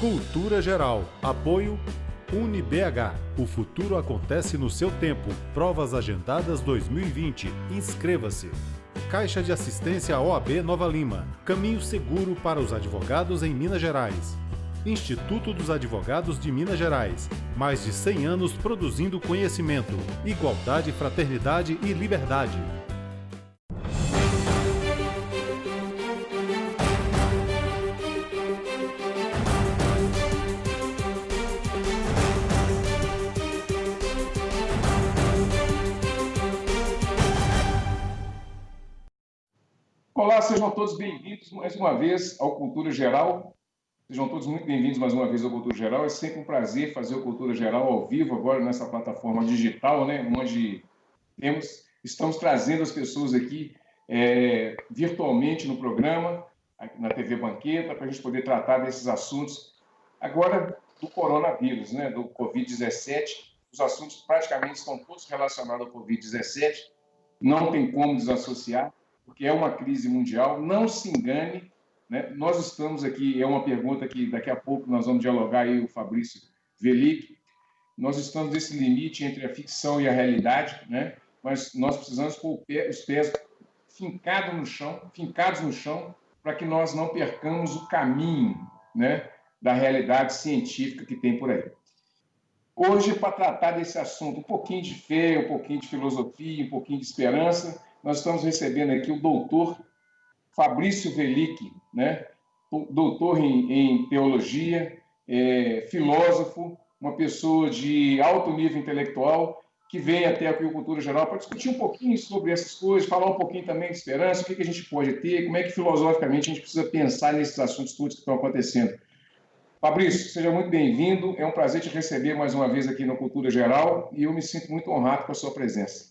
Cultura Geral. Apoio UniBH. O futuro acontece no seu tempo. Provas agendadas 2020. Inscreva-se. Caixa de Assistência OAB Nova Lima. Caminho seguro para os advogados em Minas Gerais. Instituto dos Advogados de Minas Gerais. Mais de 100 anos produzindo conhecimento, igualdade, fraternidade e liberdade. Olá, sejam todos bem-vindos mais uma vez ao Cultura Geral. Sejam todos muito bem-vindos mais uma vez ao Cultura Geral. É sempre um prazer fazer o Cultura Geral ao vivo, agora nessa plataforma digital, né, onde estamos trazendo as pessoas aqui virtualmente no programa, na TV Banqueta, para a gente poder tratar desses assuntos agora do coronavírus, né, do Covid-17. Os assuntos praticamente estão todos relacionados ao Covid-17, não tem como desassociar, porque é uma crise mundial. Não se engane, né? Nós estamos aqui, é uma pergunta que daqui a pouco nós vamos dialogar aí, o Fabrício Velic. Nós estamos nesse limite entre a ficção e a realidade, né? Mas nós precisamos pôr os pés fincados no chão, para que nós não percamos o caminho, né, da realidade científica que tem por aí. Hoje, para tratar desse assunto, um pouquinho de fé, um pouquinho de filosofia, um pouquinho de esperança, nós estamos recebendo aqui o doutor Fabrício Velic, né? Doutor em teologia, filósofo, uma pessoa de alto nível intelectual, que vem até aqui o Cultura Geral para discutir um pouquinho sobre essas coisas, falar um pouquinho também de esperança, o que a gente pode ter, como é que filosoficamente a gente precisa pensar nesses assuntos todos que estão acontecendo. Fabrício, seja muito bem-vindo, é um prazer te receber mais uma vez aqui no Cultura Geral e eu me sinto muito honrado com a sua presença.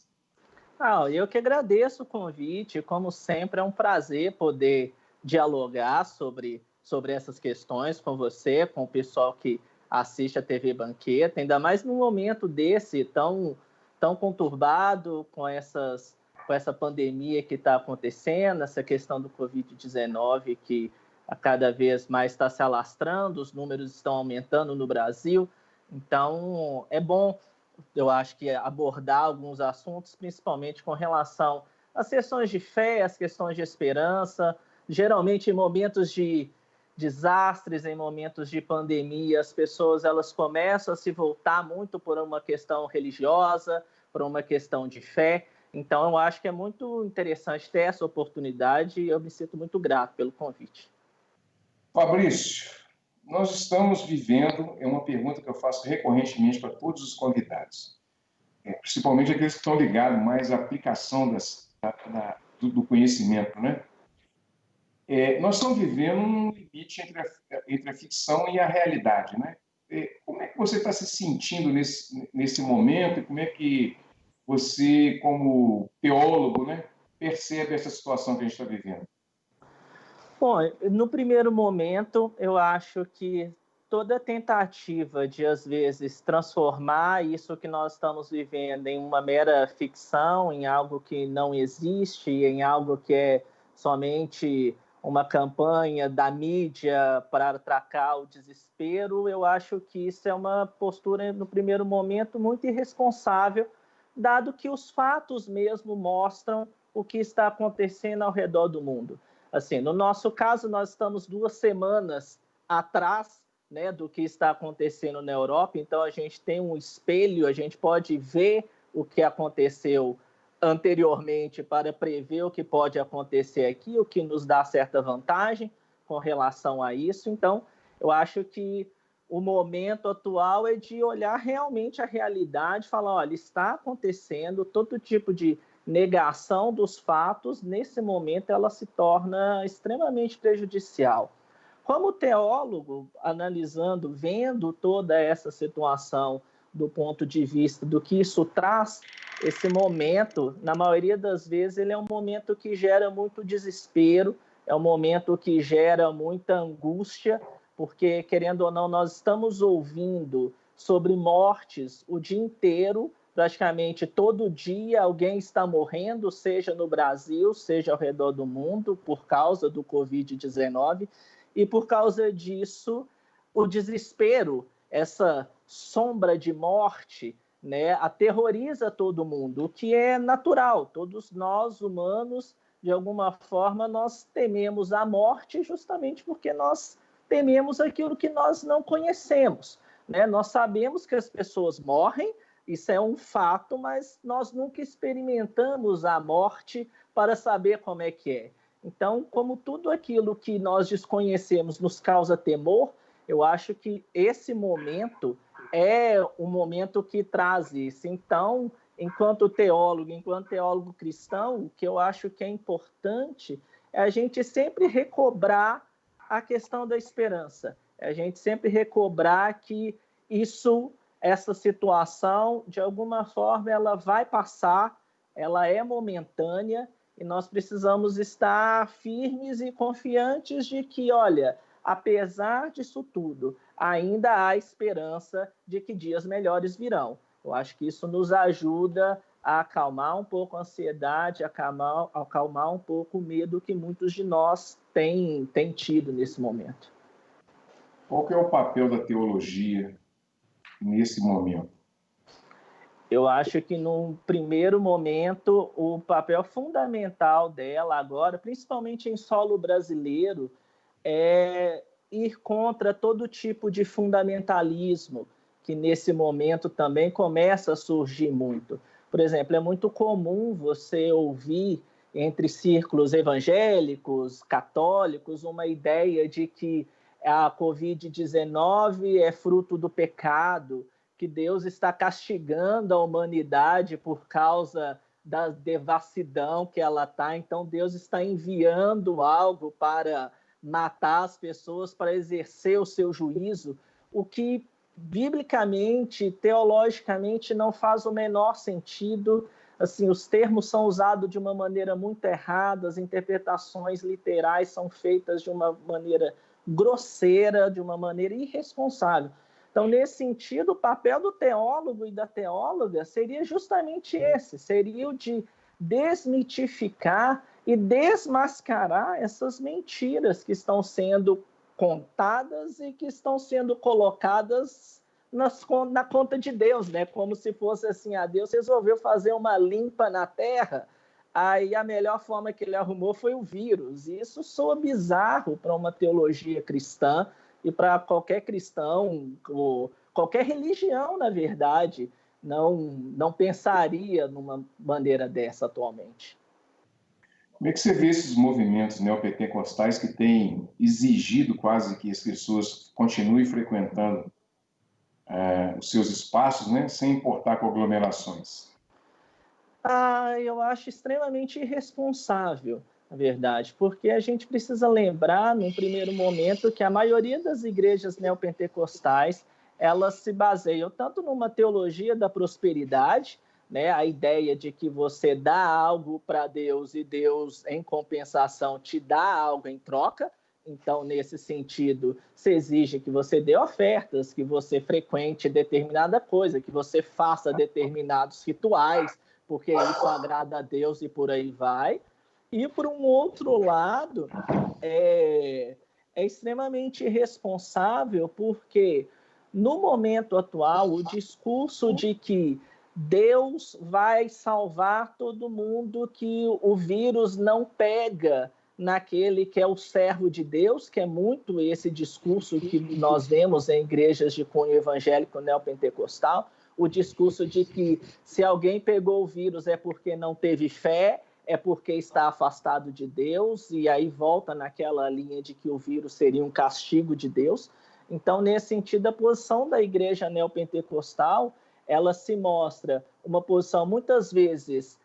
Eu que agradeço o convite, como sempre é um prazer poder dialogar sobre essas questões com você, com o pessoal que assiste a TV Banqueta, ainda mais num momento desse tão conturbado com essa pandemia que está acontecendo, essa questão do Covid-19 que a cada vez mais está se alastrando, os números estão aumentando no Brasil, então é bom, eu acho que abordar alguns assuntos, principalmente com relação às questões de fé, às questões de esperança. Geralmente, em momentos de desastres, em momentos de pandemia, as pessoas elas começam a se voltar muito por uma questão religiosa, por uma questão de fé. Então, eu acho que é muito interessante ter essa oportunidade e eu me sinto muito grato pelo convite. Fabrício, nós estamos vivendo, é uma pergunta que eu faço recorrentemente para todos os convidados, principalmente aqueles que estão ligados mais à aplicação do conhecimento, né? Nós estamos vivendo um limite entre a ficção e a realidade, né? Como é que você está se sentindo nesse momento e como é que você, como teólogo, né, percebe essa situação que a gente está vivendo? Bom, no primeiro momento, eu acho que toda tentativa de, às vezes, transformar isso que nós estamos vivendo em uma mera ficção, em algo que não existe, em algo que é somente uma campanha da mídia para atracar o desespero, eu acho que isso é uma postura, no primeiro momento, muito irresponsável, dado que os fatos mesmo mostram o que está acontecendo ao redor do mundo. Assim, no nosso caso, nós estamos 2 semanas atrás, né, do que está acontecendo na Europa, então a gente tem um espelho, a gente pode ver o que aconteceu anteriormente para prever o que pode acontecer aqui, o que nos dá certa vantagem com relação a isso. Então, eu acho que o momento atual é de olhar realmente a realidade, falar, olha, está acontecendo todo tipo de negação dos fatos, nesse momento ela se torna extremamente prejudicial. Como teólogo, analisando, vendo toda essa situação do ponto de vista do que isso traz, esse momento, na maioria das vezes, ele é um momento que gera muito desespero, é um momento que gera muita angústia, porque, querendo ou não, nós estamos ouvindo sobre mortes o dia inteiro, praticamente todo dia alguém está morrendo, seja no Brasil, seja ao redor do mundo, por causa do Covid-19, e por causa disso, o desespero, essa sombra de morte, né, aterroriza todo mundo, o que é natural. Todos nós, humanos, de alguma forma, nós tememos a morte justamente porque nós tememos aquilo que nós não conhecemos, né? Nós sabemos que as pessoas morrem, isso é um fato, mas nós nunca experimentamos a morte para saber como é que é. Então, como tudo aquilo que nós desconhecemos nos causa temor, eu acho que esse momento é um momento que traz isso. Então, enquanto teólogo cristão, o que eu acho que é importante é a gente sempre recobrar a questão da esperança. É a gente sempre recobrar que essa situação, de alguma forma, ela vai passar, ela é momentânea, e nós precisamos estar firmes e confiantes de que, olha, apesar disso tudo, ainda há esperança de que dias melhores virão. Eu acho que isso nos ajuda a acalmar um pouco a ansiedade, acalmar um pouco o medo que muitos de nós têm tido nesse momento. Qual que é o papel da teologia nesse momento? Eu acho que, num primeiro momento, o papel fundamental dela agora, principalmente em solo brasileiro, é ir contra todo tipo de fundamentalismo, que nesse momento também começa a surgir muito. Por exemplo, é muito comum você ouvir entre círculos evangélicos, católicos, uma ideia de que a Covid-19 é fruto do pecado, que Deus está castigando a humanidade por causa da devassidão que ela está. Então, Deus está enviando algo para matar as pessoas, para exercer o seu juízo, o que, biblicamente, teologicamente, não faz o menor sentido. Assim, os termos são usados de uma maneira muito errada, as interpretações literais são feitas de uma maneira grosseira, de uma maneira irresponsável. Então, nesse sentido, o papel do teólogo e da teóloga seria justamente esse, seria o de desmitificar e desmascarar essas mentiras que estão sendo contadas e que estão sendo colocadas na conta de Deus, né? Como se fosse assim, Deus resolveu fazer uma limpa na Terra, aí a melhor forma que ele arrumou foi o vírus. E isso soa bizarro para uma teologia cristã, e para qualquer cristão, ou qualquer religião, na verdade, não pensaria numa maneira dessa atualmente. Como é que você vê esses movimentos neopentecostais que têm exigido quase que as pessoas continuem frequentando os seus espaços, né, sem importar com aglomerações? Eu acho extremamente irresponsável, na verdade, porque a gente precisa lembrar, num primeiro momento, que a maioria das igrejas neopentecostais, elas se baseiam tanto numa teologia da prosperidade, né, a ideia de que você dá algo para Deus e Deus, em compensação, te dá algo em troca. Então, nesse sentido, se exige que você dê ofertas, que você frequente determinada coisa, que você faça determinados rituais, porque isso agrada a Deus e por aí vai. E, por um outro lado, é extremamente irresponsável, porque, no momento atual, o discurso de que Deus vai salvar todo mundo, que o vírus não pega naquele que é o servo de Deus, que é muito esse discurso que nós vemos em igrejas de cunho evangélico neopentecostal, o discurso de que se alguém pegou o vírus é porque não teve fé, é porque está afastado de Deus, e aí volta naquela linha de que o vírus seria um castigo de Deus. Então, nesse sentido, a posição da igreja neopentecostal, ela se mostra uma posição muitas vezes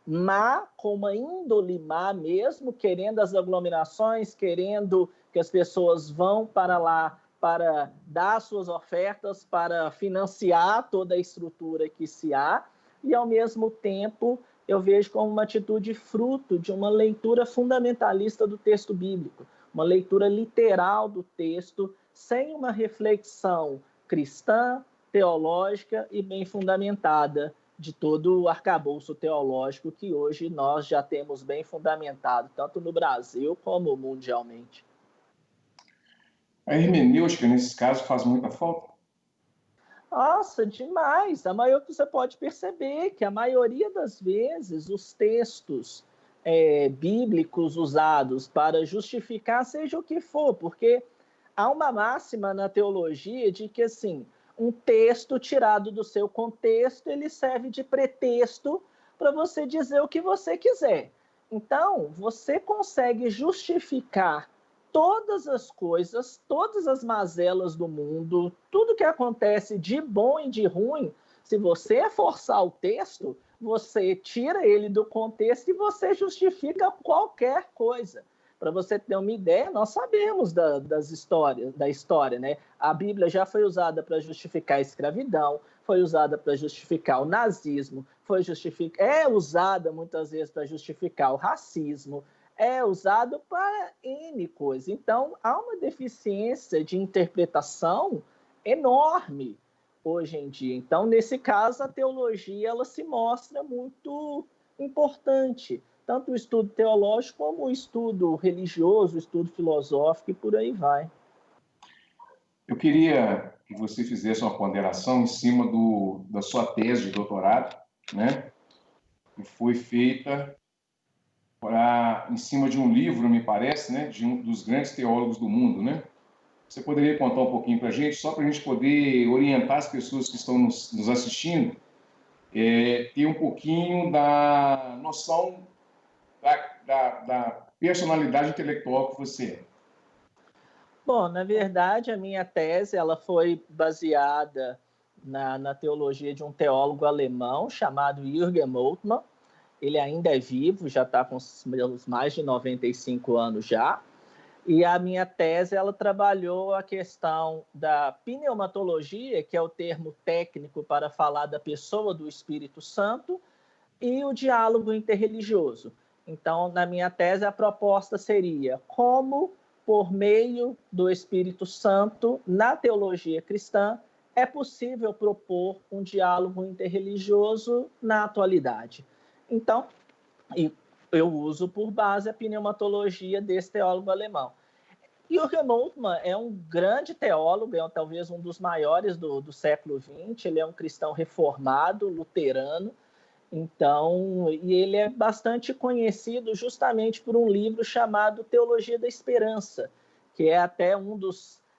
má, com uma índole má mesmo, querendo as aglomerações, querendo que as pessoas vão para lá para dar suas ofertas, para financiar toda a estrutura que se há, e, ao mesmo tempo, eu vejo como uma atitude fruto de uma leitura fundamentalista do texto bíblico, uma leitura literal do texto, sem uma reflexão cristã, teológica e bem fundamentada de todo o arcabouço teológico que hoje nós já temos bem fundamentado, tanto no Brasil como mundialmente. A hermenêutica, nesses casos, faz muita falta? Nossa, demais! Você pode perceber que a maioria das vezes os textos bíblicos usados para justificar seja o que for, porque há uma máxima na teologia de que assim, um texto tirado do seu contexto, ele serve de pretexto para você dizer o que você quiser. Então, você consegue justificar todas as coisas, todas as mazelas do mundo, tudo que acontece de bom e de ruim, se você forçar o texto, você tira ele do contexto e você justifica qualquer coisa. Para você ter uma ideia, nós sabemos da história, né? A Bíblia já foi usada para justificar a escravidão, foi usada para justificar o nazismo, é usada muitas vezes para justificar o racismo, é usado para N coisas. Então, há uma deficiência de interpretação enorme hoje em dia. Então, nesse caso, a teologia ela se mostra muito importante, tanto o estudo teológico como o estudo religioso, o estudo filosófico e por aí vai. Eu queria que você fizesse uma ponderação em cima da sua tese de doutorado, né? Que foi feita em cima de um livro, me parece, né? De um dos grandes teólogos do mundo, né? Você poderia contar um pouquinho para a gente, só para a gente poder orientar as pessoas que estão nos assistindo, ter um pouquinho da noção da personalidade intelectual que você é. Bom, na verdade, a minha tese ela foi baseada na teologia de um teólogo alemão chamado Jürgen Moltmann. Ele ainda é vivo, já está com mais de 95 anos já. E a minha tese ela trabalhou a questão da pneumatologia, que é o termo técnico para falar da pessoa do Espírito Santo, e o diálogo interreligioso. Então, na minha tese, a proposta seria como, por meio do Espírito Santo, na teologia cristã, é possível propor um diálogo interreligioso na atualidade. Então, eu uso por base a pneumatologia desse teólogo alemão. Jürgen Moltmann é um grande teólogo, é talvez um dos maiores do século XX, ele é um cristão reformado, luterano, então, e ele é bastante conhecido justamente por um livro chamado Teologia da Esperança, que é até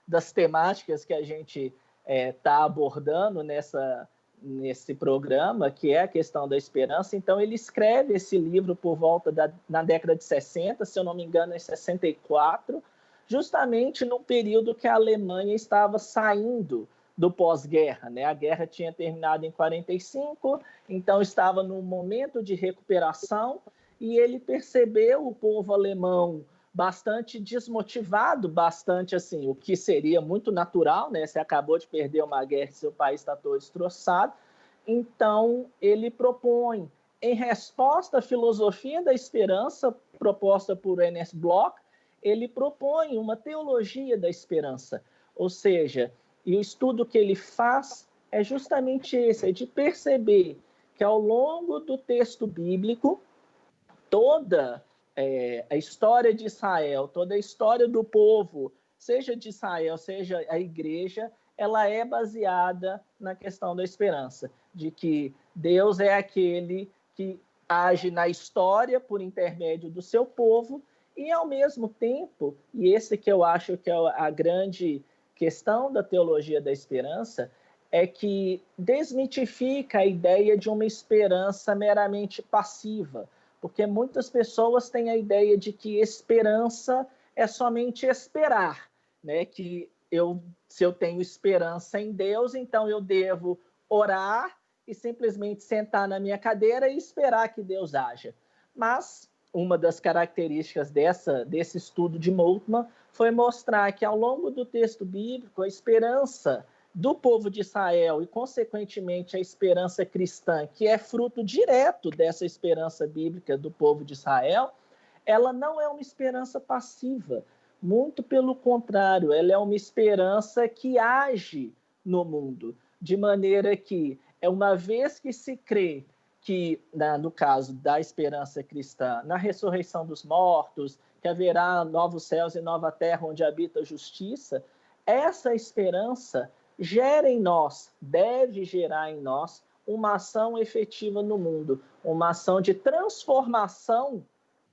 das temáticas que a gente está abordando nesse programa, que é a questão da esperança. Então, ele escreve esse livro por volta na década de 60, se eu não me engano, em 64, justamente no período que a Alemanha estava saindo do pós-guerra, né? A guerra tinha terminado em 45, então estava num momento de recuperação e ele percebeu o povo alemão bastante desmotivado, bastante assim, o que seria muito natural, né? Você acabou de perder uma guerra e seu país está todo destroçado. Então, ele propõe, em resposta à filosofia da esperança proposta por Ernest Bloch, ele propõe uma teologia da esperança, ou seja, e o estudo que ele faz é justamente esse, é de perceber que ao longo do texto bíblico, toda a história de Israel, toda a história do povo, seja de Israel, seja a igreja, ela é baseada na questão da esperança, de que Deus é aquele que age na história por intermédio do seu povo e, ao mesmo tempo, e esse que eu acho que é a grande questão da teologia da esperança, é que desmitifica a ideia de uma esperança meramente passiva, porque muitas pessoas têm a ideia de que esperança é somente esperar, né? Que se eu tenho esperança em Deus, então eu devo orar e simplesmente sentar na minha cadeira e esperar que Deus haja. Mas uma das características desse estudo de Moltmann foi mostrar que, ao longo do texto bíblico, a esperança do povo de Israel e, consequentemente, a esperança cristã, que é fruto direto dessa esperança bíblica do povo de Israel, ela não é uma esperança passiva. Muito pelo contrário, ela é uma esperança que age no mundo, de maneira que, uma vez que se crê que, no caso da esperança cristã, na ressurreição dos mortos, que haverá novos céus e nova terra onde habita a justiça, essa esperança gera em nós, deve gerar em nós, uma ação efetiva no mundo, uma ação de transformação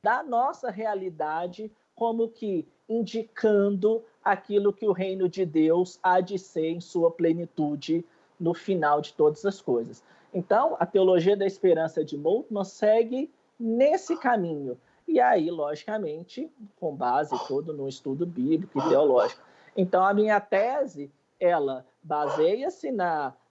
da nossa realidade, como que indicando aquilo que o reino de Deus há de ser em sua plenitude no final de todas as coisas. Então, a teologia da esperança de Moltmann segue nesse caminho. E aí, logicamente, com base todo no estudo bíblico e teológico. Então, a minha tese, ela baseia-se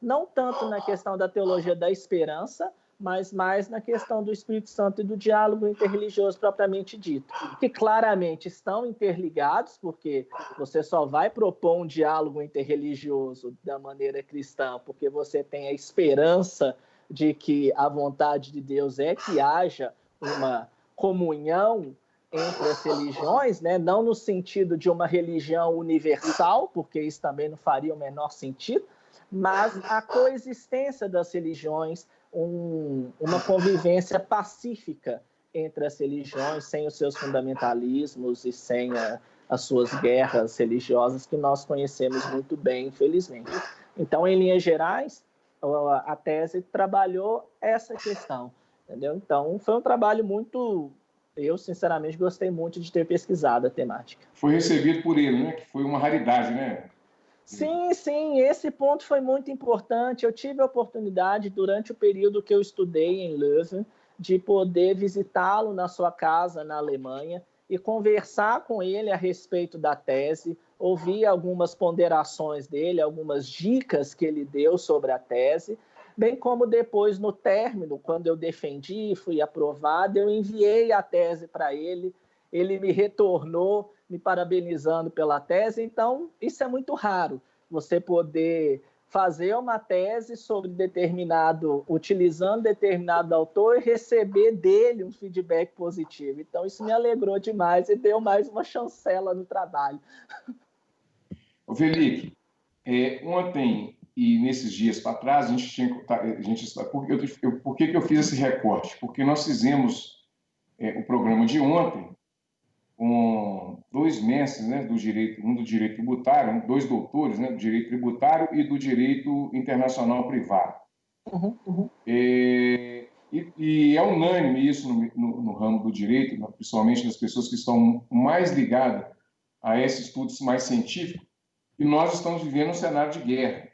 não tanto na questão da teologia da esperança, mas mais na questão do Espírito Santo e do diálogo interreligioso propriamente dito, que claramente estão interligados, porque você só vai propor um diálogo interreligioso da maneira cristã, porque você tem a esperança de que a vontade de Deus é que haja uma comunhão entre as religiões, né? Não no sentido de uma religião universal, porque isso também não faria o menor sentido, mas a coexistência das religiões, uma convivência pacífica entre as religiões, sem os seus fundamentalismos e sem as suas guerras religiosas que nós conhecemos muito bem, infelizmente. Então, em linhas gerais, a tese trabalhou essa questão, entendeu? Então, foi um trabalho muito... Eu, sinceramente, gostei muito de ter pesquisado a temática. Foi recebido por ele, né? Que foi uma raridade, né? Sim, esse ponto foi muito importante. Eu tive a oportunidade, durante o período que eu estudei em Leuven, de poder visitá-lo na sua casa, na Alemanha, e conversar com ele a respeito da tese, ouvir algumas ponderações dele, algumas dicas que ele deu sobre a tese, bem como depois, no término, quando eu defendi, fui aprovado, eu enviei a tese para ele, ele me retornou, me parabenizando pela tese. Então, isso é muito raro, você poder fazer uma tese sobre utilizando determinado autor e receber dele um feedback positivo. Então, isso me alegrou demais e deu mais uma chancela no trabalho. Felipe, ontem e nesses dias para trás, por que eu fiz esse recorte? Porque nós fizemos o programa de ontem com dois mestres, né, do direito, um do direito tributário, dois doutores, né, do direito tributário e do direito internacional privado. E é unânime isso no ramo do direito, principalmente das pessoas que estão mais ligadas a esse estudo mais científico, e nós estamos vivendo um cenário de guerra.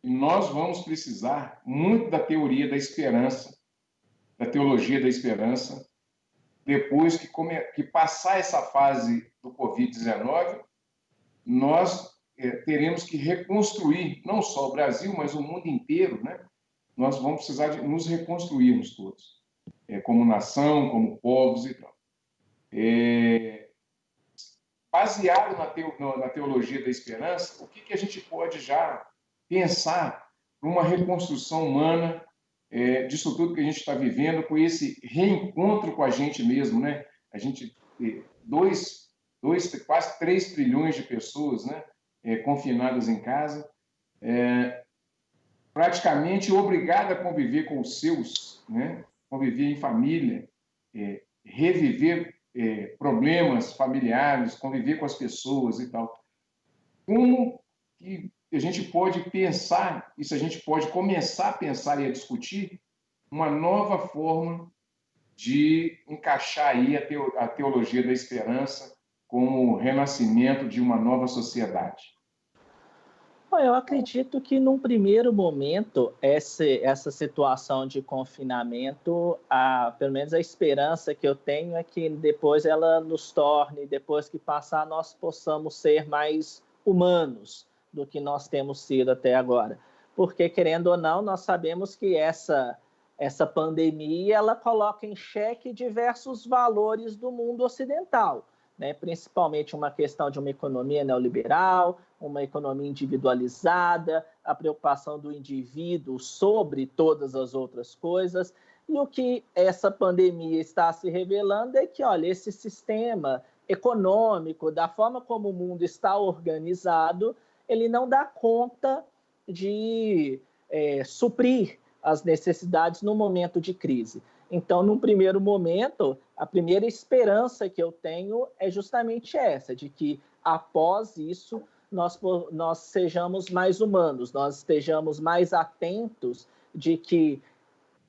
E nós vamos precisar muito da teoria da esperança, da teologia da esperança, depois que passar essa fase do Covid-19, nós teremos que reconstruir, não só o Brasil, mas o mundo inteiro, né? Nós vamos precisar de nos reconstruirmos todos, como nação, como povos e tal. Baseado na teologia da esperança, o que a gente pode já pensar numa reconstrução humana disso tudo que a gente está vivendo, com esse reencontro com a gente mesmo, né? A gente, quase 3 trilhões de pessoas, né? Confinadas em casa, praticamente obrigada a conviver com os seus, né? Conviver em família, reviver problemas familiares, conviver com as pessoas e tal. Como que a gente pode pensar, isso a gente pode começar a pensar e a discutir uma nova forma de encaixar aí a teologia da esperança como o renascimento de uma nova sociedade? Eu acredito que, num primeiro momento, essa situação de confinamento, pelo menos a esperança que eu tenho é que depois ela nos torne, depois que passar, nós possamos ser mais humanos do que nós temos sido até agora. Porque, querendo ou não, nós sabemos que essa pandemia ela coloca em xeque diversos valores do mundo ocidental, né? Principalmente uma questão de uma economia neoliberal, uma economia individualizada, a preocupação do indivíduo sobre todas as outras coisas. E o que essa pandemia está se revelando é que, olha, esse sistema econômico, da forma como o mundo está organizado, ele não dá conta de suprir as necessidades no momento de crise. Então, num primeiro momento, a primeira esperança que eu tenho é justamente essa, de que após isso nós sejamos mais humanos, nós estejamos mais atentos de que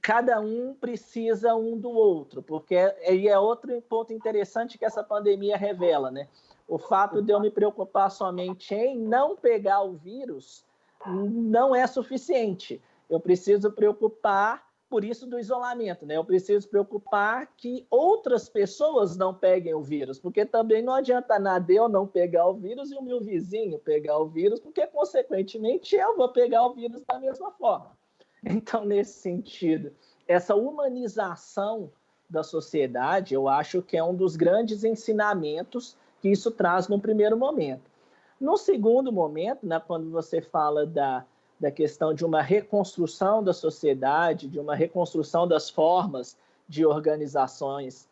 cada um precisa um do outro, porque é outro ponto interessante que essa pandemia revela, né? O fato de eu me preocupar somente em não pegar o vírus não é suficiente. Eu preciso preocupar, por isso do isolamento, né? Eu preciso preocupar que outras pessoas não peguem o vírus, porque também não adianta nada eu não pegar o vírus e o meu vizinho pegar o vírus, porque, consequentemente, eu vou pegar o vírus da mesma forma. Então, nesse sentido, essa humanização da sociedade, eu acho que é um dos grandes ensinamentos que isso traz no primeiro momento. No segundo momento, né, quando você fala da questão de uma reconstrução da sociedade, de uma reconstrução das formas de organizações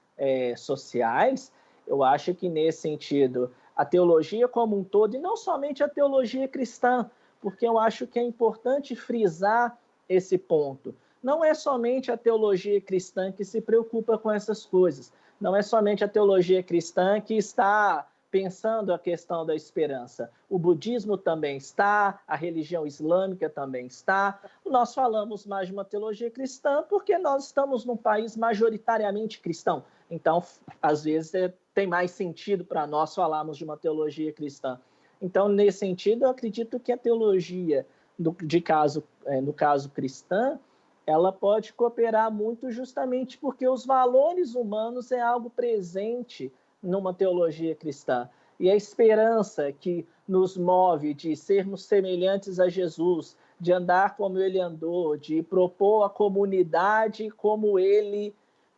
sociais, eu acho que, nesse sentido, a teologia como um todo, e não somente a teologia cristã, porque eu acho que é importante frisar esse ponto. Não é somente a teologia cristã que se preocupa com essas coisas. Não é somente a teologia cristã que está pensando a questão da esperança. O budismo também está, a religião islâmica também está. Nós falamos mais de uma teologia cristã porque nós estamos num país majoritariamente cristão. Então, às vezes, tem mais sentido para nós falarmos de uma teologia cristã. Então, nesse sentido, eu acredito que a teologia, no caso cristã, ela pode cooperar muito justamente porque os valores humanos é algo presente numa teologia cristã. E a esperança que nos move de sermos semelhantes a Jesus, de andar como ele andou, de propor a comunidade como ele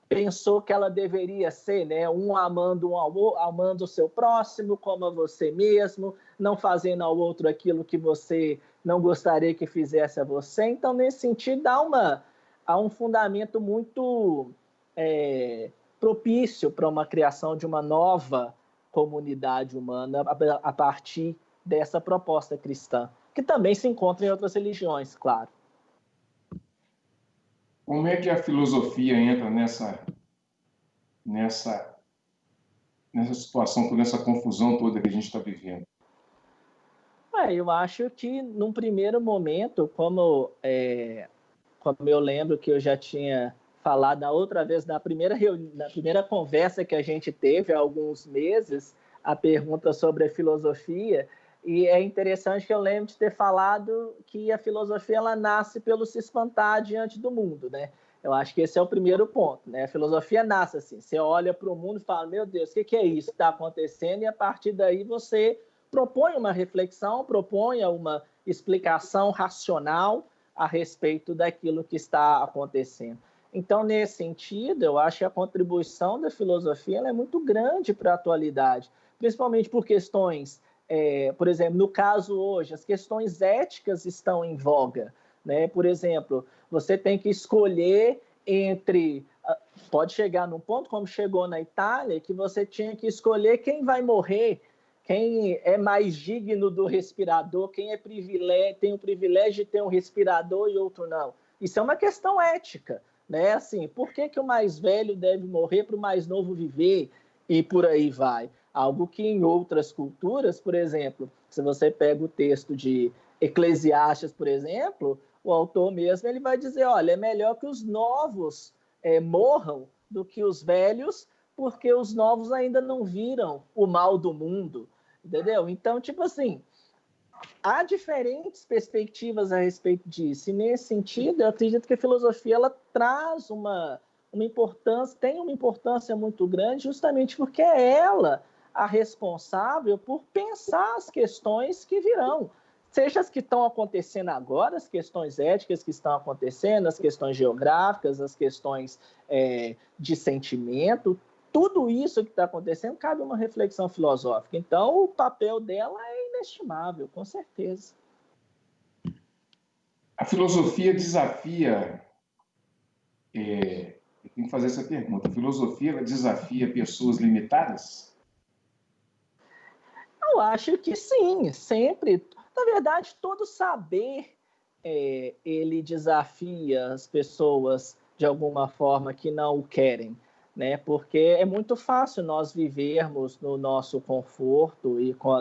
pensou que ela deveria ser, né? Um amando o seu próximo como a você mesmo, não fazendo ao outro aquilo que você não gostaria que fizesse a você. Então, nesse sentido, há um fundamento muito propício para uma criação de uma nova comunidade humana a partir dessa proposta cristã, que também se encontra em outras religiões, claro. Como é que a filosofia entra nessa situação, nessa confusão toda que a gente está vivendo? Eu acho que, num primeiro momento, como eu lembro que eu já tinha falado da outra vez, na primeira conversa que a gente teve há alguns meses, a pergunta sobre a filosofia, e é interessante que eu lembro de ter falado que a filosofia ela nasce pelo se espantar diante do mundo, né? Eu acho que esse é o primeiro ponto, né? A filosofia nasce assim, você olha para o mundo e fala, meu Deus, o que é isso que está acontecendo? E a partir daí você propõe uma reflexão, propõe uma explicação racional a respeito daquilo que está acontecendo. Então, nesse sentido, eu acho que a contribuição da filosofia ela é muito grande para a atualidade, principalmente por questões, por exemplo, no caso hoje, as questões éticas estão em voga, né? Por exemplo, você tem que escolher entre... Pode chegar num ponto, como chegou na Itália, que você tinha que escolher quem vai morrer, quem é mais digno do respirador, quem tem o privilégio de ter um respirador e outro não. Isso é uma questão ética, né? Assim, por que o mais velho deve morrer para o mais novo viver? E por aí vai. Algo que em outras culturas, por exemplo, se você pega o texto de Eclesiastes, por exemplo, o autor mesmo ele vai dizer, olha, é melhor que os novos morram do que os velhos, porque os novos ainda não viram o mal do mundo, entendeu? Então, tipo assim, há diferentes perspectivas a respeito disso, e nesse sentido, eu acredito que a filosofia ela traz uma importância, tem uma importância muito grande, justamente porque é ela a responsável por pensar as questões que virão, seja as que estão acontecendo agora, as questões éticas que estão acontecendo, as questões geográficas, as questões de sentimento, tudo isso que está acontecendo cabe uma reflexão filosófica. Então, o papel dela é inestimável, com certeza. A filosofia desafia... eu tenho que fazer essa pergunta. A filosofia ela desafia pessoas limitadas? Eu acho que sim, sempre. Na verdade, todo saber ele desafia as pessoas de alguma forma que não o querem, né? Porque é muito fácil nós vivermos no nosso conforto e com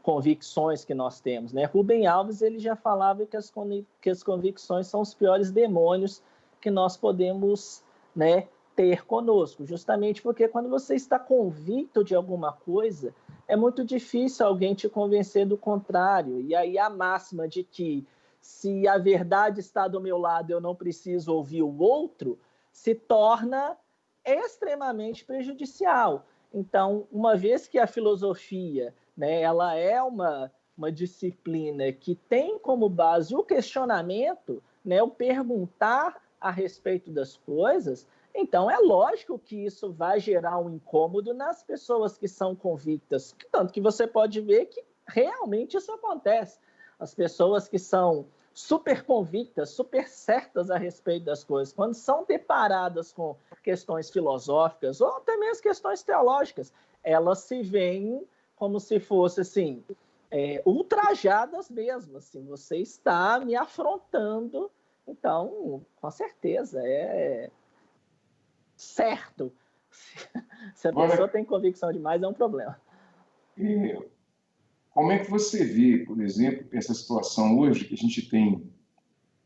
convicções que nós temos, né? Rubem Alves ele já falava que as convicções são os piores demônios que nós podemos, né, ter conosco, justamente porque quando você está convicto de alguma coisa, é muito difícil alguém te convencer do contrário. E aí a máxima de que se a verdade está do meu lado, eu não preciso ouvir o outro, se torna extremamente prejudicial. Então, uma vez que a filosofia, né, ela é uma disciplina que tem como base o questionamento, né, o perguntar a respeito das coisas, então é lógico que isso vai gerar um incômodo nas pessoas que são convictas. Tanto que você pode ver que realmente isso acontece. As pessoas que são super convictas, super certas a respeito das coisas, quando são deparadas com questões filosóficas ou até mesmo questões teológicas, elas se veem como se fossem assim, ultrajadas mesmo. Assim, você está me afrontando. Então, com certeza, é certo. Se a pessoa tem convicção demais, é um problema. Como é que você vê, por exemplo, essa situação hoje que a gente tem,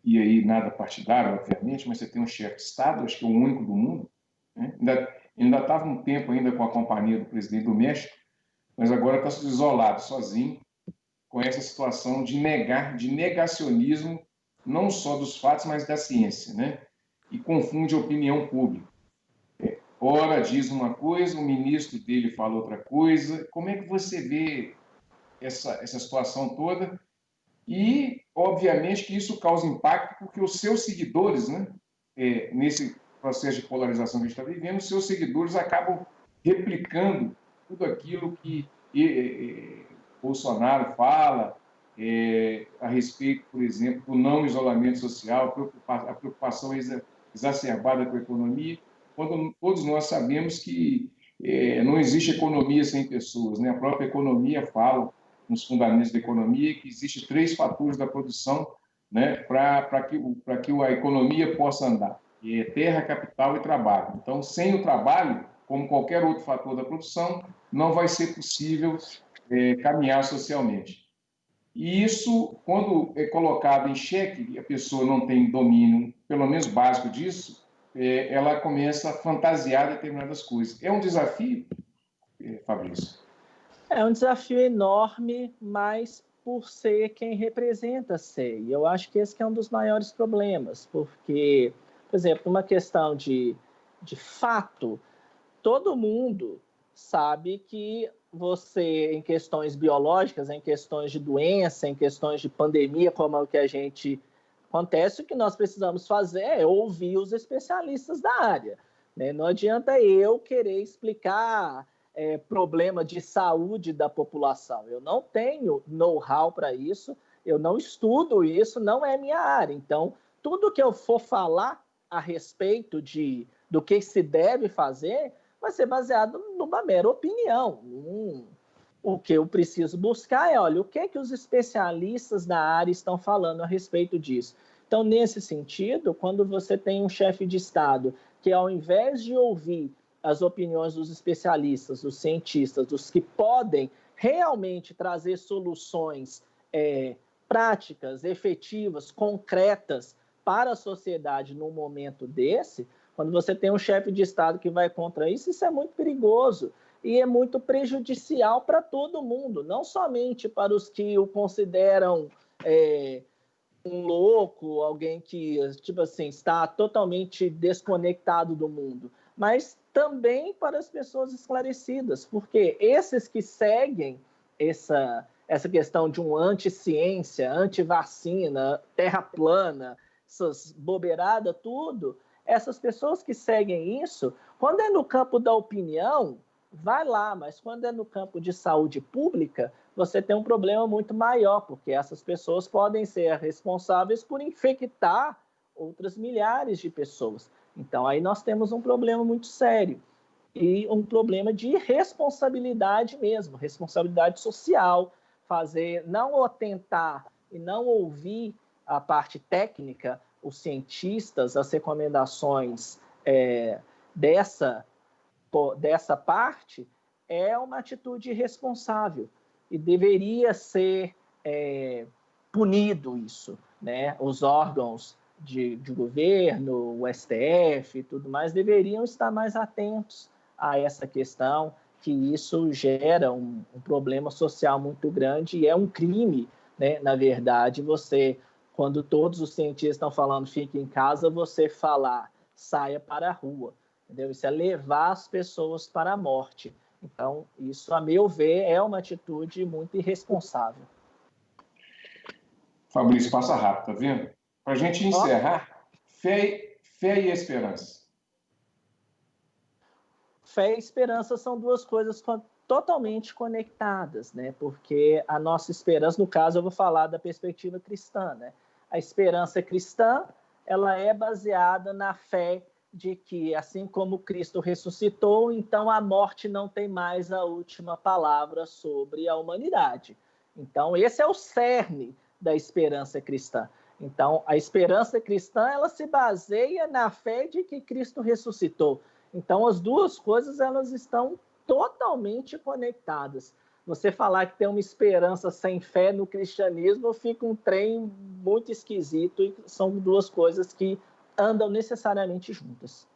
e aí nada partidário, obviamente, mas você tem um chefe de Estado, acho que é o único do mundo, né? Ainda estava um tempo ainda com a companhia do presidente do México, mas agora está isolado, sozinho, com essa situação de negacionismo, não só dos fatos, mas da ciência, né? E confunde a opinião pública. Ora diz uma coisa, o ministro dele fala outra coisa. Como é que você vê essa situação toda? E, obviamente, que isso causa impacto, porque os seus seguidores, né, nesse processo de polarização que a gente está vivendo, os seus seguidores acabam replicando tudo aquilo que Bolsonaro fala a respeito, por exemplo, do não isolamento social, a preocupação exacerbada com a economia, quando todos nós sabemos que não existe economia sem pessoas, né? A própria economia fala, nos fundamentos da economia, que existem 3 fatores da produção, né, para que a economia possa andar, que é terra, capital e trabalho. Então, sem o trabalho, como qualquer outro fator da produção, não vai ser possível caminhar socialmente. E isso, quando é colocado em xeque, a pessoa não tem domínio, pelo menos básico disso, ela começa a fantasiar determinadas coisas. É um desafio, Fabrício? É um desafio enorme, mas por ser quem representa ser. E eu acho que esse que é um dos maiores problemas, porque, por exemplo, uma questão de fato, todo mundo sabe que você, em questões biológicas, em questões de doença, em questões de pandemia, como é o que a gente acontece, o que nós precisamos fazer é ouvir os especialistas da área, né? Não adianta eu querer explicar problema de saúde da população. Eu não tenho know-how para isso, eu não estudo isso, não é minha área. Então, tudo que eu for falar a respeito do que se deve fazer vai ser baseado numa mera opinião. O que eu preciso buscar é, olha, o que os especialistas da área estão falando a respeito disso. Então, nesse sentido, quando você tem um chefe de Estado que, ao invés de ouvir as opiniões dos especialistas, dos cientistas, dos que podem realmente trazer soluções práticas, efetivas, concretas para a sociedade num momento desse, quando você tem um chefe de Estado que vai contra isso, isso é muito perigoso e é muito prejudicial para todo mundo, não somente para os que o consideram um louco, alguém que, tipo assim, está totalmente desconectado do mundo, mas também para as pessoas esclarecidas, porque esses que seguem essa questão de um anti-ciência, anti-vacina, terra plana, essas bobeiradas, tudo, essas pessoas que seguem isso, quando é no campo da opinião, vai lá, mas quando é no campo de saúde pública, você tem um problema muito maior, porque essas pessoas podem ser responsáveis por infectar outras milhares de pessoas. Então, aí nós temos um problema muito sério e um problema de responsabilidade mesmo, responsabilidade social, não tentar e não ouvir a parte técnica, os cientistas, as recomendações dessa parte, é uma atitude irresponsável. e deveria ser punido isso, né? Os órgãos de governo, o STF e tudo mais, deveriam estar mais atentos a essa questão, que isso gera um problema social muito grande e é um crime, né? Na verdade, quando todos os cientistas estão falando fique em casa, você falar saia para a rua, entendeu? Isso é levar as pessoas para a morte. Então, isso, a meu ver, é uma atitude muito irresponsável. Fabrício, passa rápido, tá vendo? Para a gente encerrar, fé e esperança. Fé e esperança são duas coisas totalmente conectadas, né? Porque a nossa esperança, no caso, eu vou falar da perspectiva cristã, né? A esperança cristã, ela é baseada na fé de que, assim como Cristo ressuscitou, então a morte não tem mais a última palavra sobre a humanidade. Então, esse é o cerne da esperança cristã. Então, a esperança cristã, ela se baseia na fé de que Cristo ressuscitou. Então, as duas coisas, elas estão totalmente conectadas. Você falar que tem uma esperança sem fé no cristianismo, fica um trem muito esquisito, e são duas coisas que andam necessariamente juntas.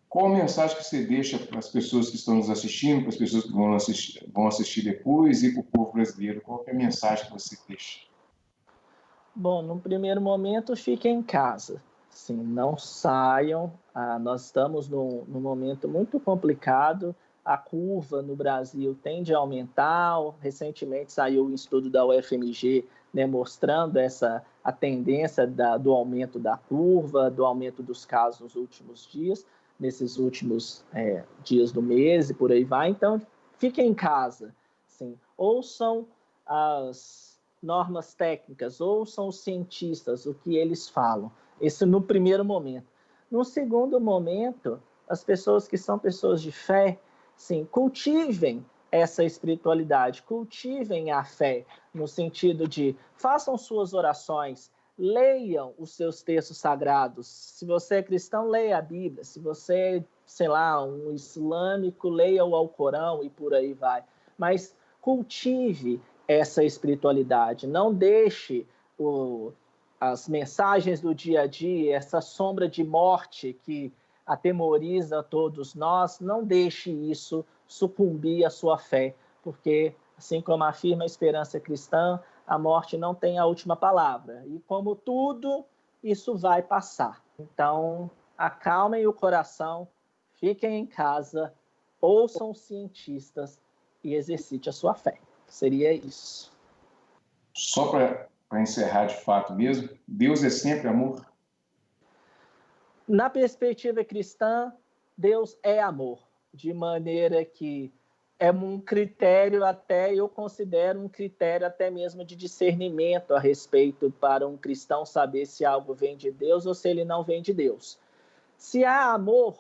Qual a mensagem que você deixa para as pessoas que estão nos assistindo, para as pessoas que vão assistir depois e para o povo brasileiro? Qual é a mensagem que você deixa? Bom, no primeiro momento, fiquem em casa. Sim, não saiam. Nós estamos num momento muito complicado. A curva no Brasil tende a aumentar. Recentemente saiu um estudo da UFMG, né, mostrando a tendência do aumento da curva, do aumento dos casos nos últimos dias, nesses últimos dias do mês e por aí vai. Então, fiquem em casa. Sim. Ouçam as normas técnicas, ouçam os cientistas, o que eles falam. Isso no primeiro momento. No segundo momento, as pessoas que são pessoas de fé, sim, cultivem essa espiritualidade, cultivem a fé, no sentido de façam suas orações, leiam os seus textos sagrados. Se você é cristão, leia a Bíblia. Se você é, sei lá, um islâmico, leia o Alcorão e por aí vai. Mas cultive essa espiritualidade. Não deixe as mensagens do dia a dia, essa sombra de morte que atemoriza todos nós, não deixe isso sucumbir à sua fé, porque, assim como afirma a esperança cristã, a morte não tem a última palavra. E como tudo, isso vai passar. Então, acalmem o coração, fiquem em casa, ouçam os cientistas e exercite a sua fé. Seria isso. Só para encerrar de fato mesmo, Deus é sempre amor? Na perspectiva cristã, Deus é amor, de maneira que é um critério até, eu considero um critério até mesmo de discernimento a respeito para um cristão saber se algo vem de Deus ou se ele não vem de Deus. Se há amor,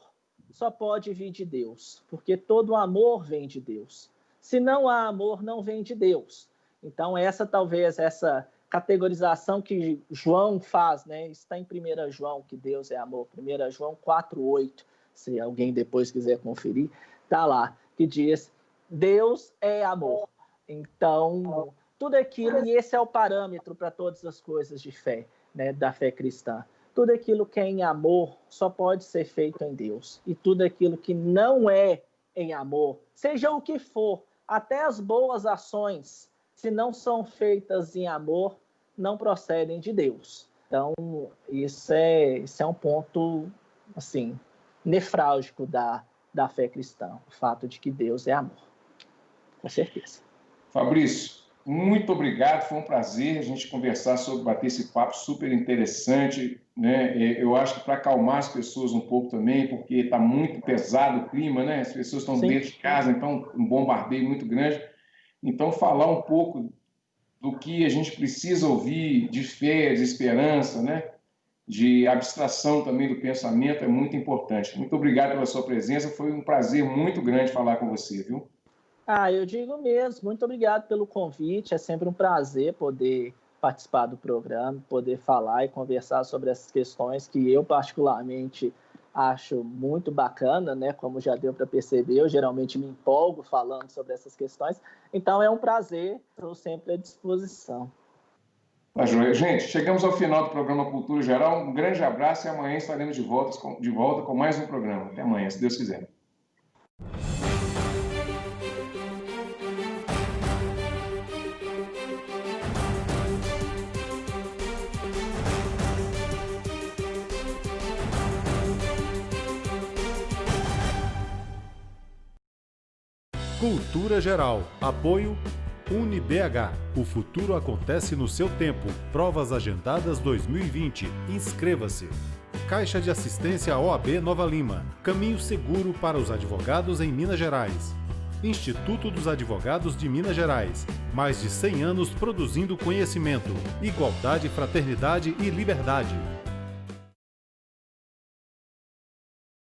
só pode vir de Deus, porque todo amor vem de Deus. Se não há amor, não vem de Deus. Então, talvez essa categorização que João faz, né? Está em 1 João, que Deus é amor. 1 João 4:8, se alguém depois quiser conferir, está lá, que diz, Deus é amor. Então, tudo aquilo, e esse é o parâmetro para todas as coisas de fé, né? Da fé cristã. Tudo aquilo que é em amor só pode ser feito em Deus. E tudo aquilo que não é em amor, seja o que for, até as boas ações, se não são feitas em amor, não procedem de Deus. Então, isso é um ponto, assim, nefrálgico da fé cristã, o fato de que Deus é amor. Com certeza. Fabrício, muito obrigado, foi um prazer a gente conversar bater esse papo super interessante, né? Eu acho que para acalmar as pessoas um pouco também, porque está muito pesado o clima, né? As pessoas estão dentro de casa, então um bombardeio muito grande. Então, falar um pouco do que a gente precisa ouvir de fé, de esperança, né? De abstração também do pensamento é muito importante. Muito obrigado pela sua presença, foi um prazer muito grande falar com você, viu? Eu digo mesmo, muito obrigado pelo convite, é sempre um prazer poder participar do programa, poder falar e conversar sobre essas questões que eu particularmente acho muito bacana, né? Como já deu para perceber, eu geralmente me empolgo falando sobre essas questões. Então, é um prazer, estou sempre à disposição. Tá, joia. Gente, chegamos ao final do programa Cultura Geral. Um grande abraço e amanhã estaremos de volta com mais um programa. Até amanhã, se Deus quiser. Cultura Geral. Apoio UniBH. O futuro acontece no seu tempo. Provas agendadas 2020. Inscreva-se. Caixa de Assistência OAB Nova Lima. Caminho seguro para os advogados em Minas Gerais. Instituto dos Advogados de Minas Gerais. Mais de 100 anos produzindo conhecimento, igualdade, fraternidade e liberdade.